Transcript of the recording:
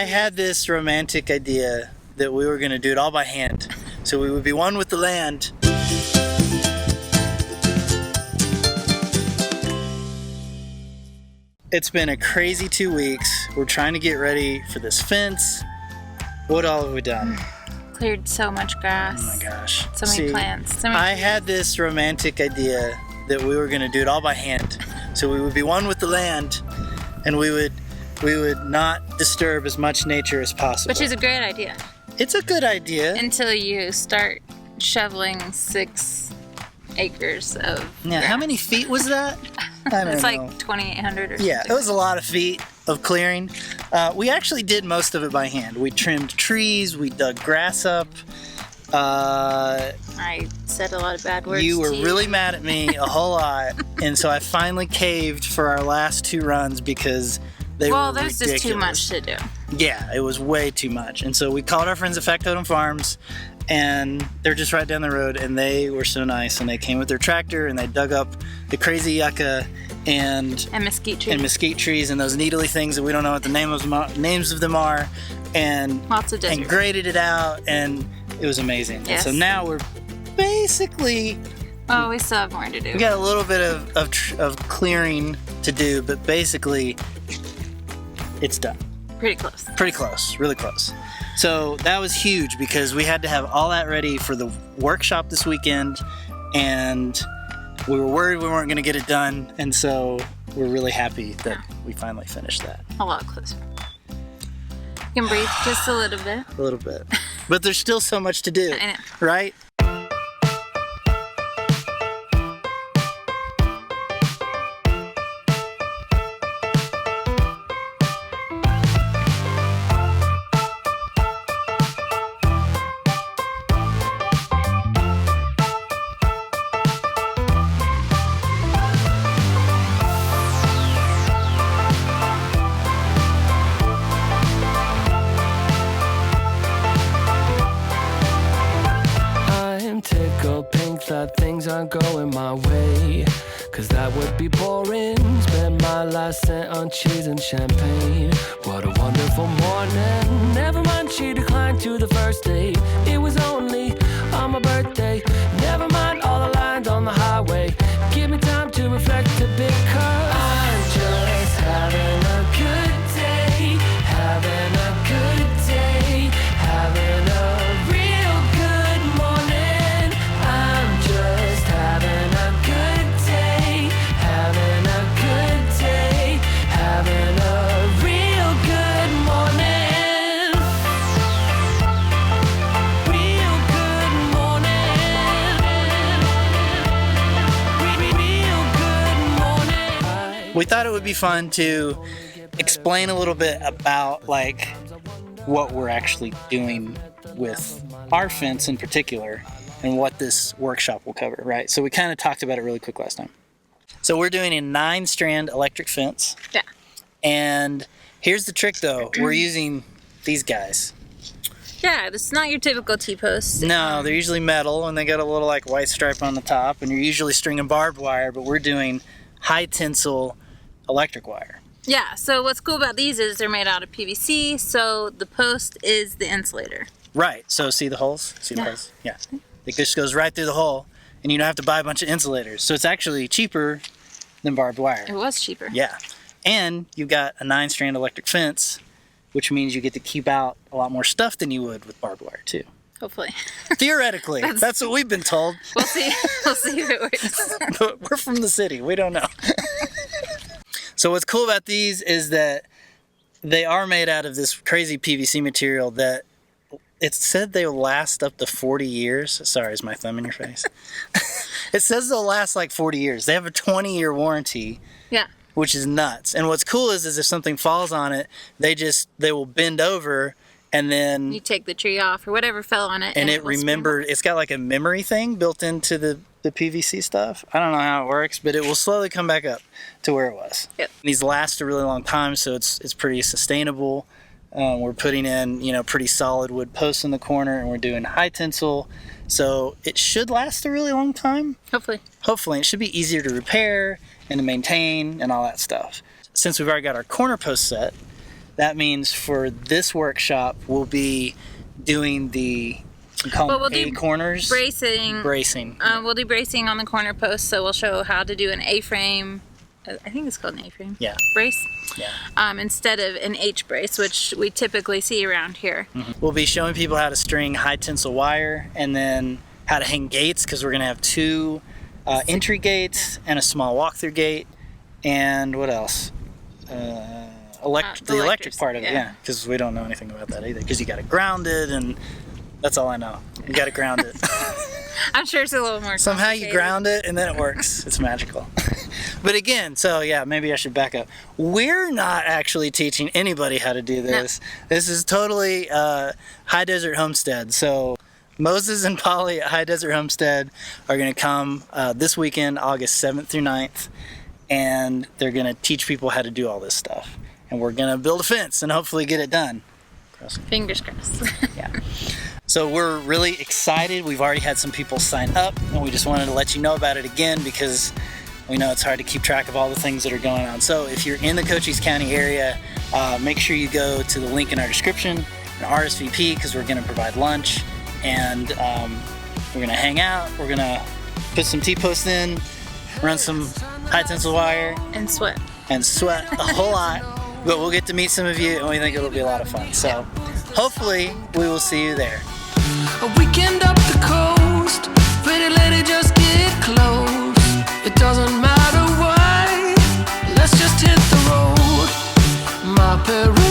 I had this romantic idea that we were going to do it all by hand, so we would be one with the land. It's been a crazy 2 weeks. We're trying to get ready for this fence. What all have we done? Cleared so much grass. Oh my gosh. So many plants. So many I had this romantic idea that we were going to do it all by hand. So we would be one with the land, and we would not disturb as much nature as possible. Which is a great idea. It's a good idea. Until you start shoveling 6 acres of Yeah, how many feet was that? I don't It's know. like 2,800 or something. Yeah, it was a lot of feet of clearing. We actually did most of it by hand. We trimmed trees, we dug grass up. I said a lot of bad words. You were to you. really mad at me a whole lot, and so I finally caved for our last 2 runs because they were there's ridiculous. just too much to do. Yeah, it was way too much. And so we called our friends at Factotum Farms, and they're just right down the road, and they were so nice, and they came with their tractor, and they dug up the crazy yucca and mesquite trees and those needly things that we don't know what the names of them are, and lots of desert. and graded it out, and it was amazing. Yes. And so now we're basically, we still have more to do. we got a little bit of clearing to do, but basically it's done. Pretty close. Pretty close, really close. So that was huge because we had to have all that ready for the workshop this weekend, and we were worried we weren't going to get it done, and so we're really happy that we finally finished that. A lot closer. You can breathe just a little bit. A little bit. But there's still so much to do, I know. right? Tickled pink that things aren't going my way, 'cause that would be boring. Spent my last cent on cheese and champagne. What a wonderful morning. Never mind, she declined to the first date. It was only on my birthday. Never mind all the lines on the highway. Give me time to reflect a bit, 'cause I'm just having a good day. Having a good day. Having a real good morning. I'm just having a good day. Having a good day. Having a real good morning. Real good morning. Real good morning. We thought it would be fun to explain a little bit about like what we're actually doing with our fence in particular and what this workshop will cover, right? So we kind of talked about it really quick last time. So we're doing a 9-strand electric fence. Yeah. And here's the trick though, we're using these guys. Yeah, this is not your typical T-post. No, they're usually metal and they got a little like white stripe on the top, and you're usually stringing barbed wire, but we're doing high tensile electric wire. Yeah, so what's cool about these is they're made out of PVC, so the post is the insulator. Right, so see the holes? See the Yeah. holes? Yeah. It just goes right through the hole, and you don't have to buy a bunch of insulators. So it's actually cheaper than barbed wire. It was cheaper. Yeah. And you've got a 9-strand electric fence, which means you get to keep out a lot more stuff than you would with barbed wire too. Hopefully. Theoretically, that's what we've been told. We'll see. We'll see if it works. But we're from the city, we don't know. So what's cool about these is that they are made out of this crazy PVC material that it said they'll last up to 40 years. Sorry, is my thumb in your face? It says they'll last like 40 years. They have a 20-year warranty. Yeah. Which is nuts. And what's cool is if something falls on it, they will bend over, and then You take the tree off or whatever fell on it. and it will spring. remembered. It's got like a memory thing built into the PVC stuff. I don't know how it works, but it will slowly come back up to where it was. Yep. These last a really long time, so it's pretty sustainable. We're putting in pretty solid wood posts in the corner, and we're doing high tensile, so it should last a really long time. Hopefully, it should be easier to repair and to maintain and all that stuff. Since we've already got our corner post set, that means for this workshop, we'll be doing the A-corners. Bracing. We'll do bracing on the corner posts, so we'll show how to do an A-frame. I think it's called an A-frame. Yeah. Brace. Yeah. Instead of an H-brace, which we typically see around here. We'll be showing people how to string high tensile wire, and then how to hang gates, because we're going to have 2 entry gates and a small walk-through gate. And what else? The electric part of it, yeah, because we don't know anything about that either, because you got to ground it, and that's all I know. You got to ground it. I'm sure it's a little more Somehow you ground it and then it works. It's magical. But again, so yeah, maybe I should back up. We're not actually teaching anybody how to do this. No. This is totally High Desert Homestead. So Moses and Polly at High Desert Homestead are going to come this weekend, August 7th through 9th, and they're going to teach people how to do all this stuff. And we're going to build a fence and hopefully get it done. Fingers crossed. Yeah. So we're really excited. We've already had some people sign up, and we just wanted to let you know about it again, because we know it's hard to keep track of all the things that are going on. So if you're in the Cochise County area, make sure you go to the link in our description and RSVP, because we're going to provide lunch, and we're going to hang out. We're going to put some T-posts in, run some high tensile wire, and sweat a whole lot. But we'll get to meet some of you, and we think it'll be a lot of fun. So hopefully we will see you there. A weekend up the coast, pretty lady, just get close. It doesn't matter why, let's just hit the road. My parents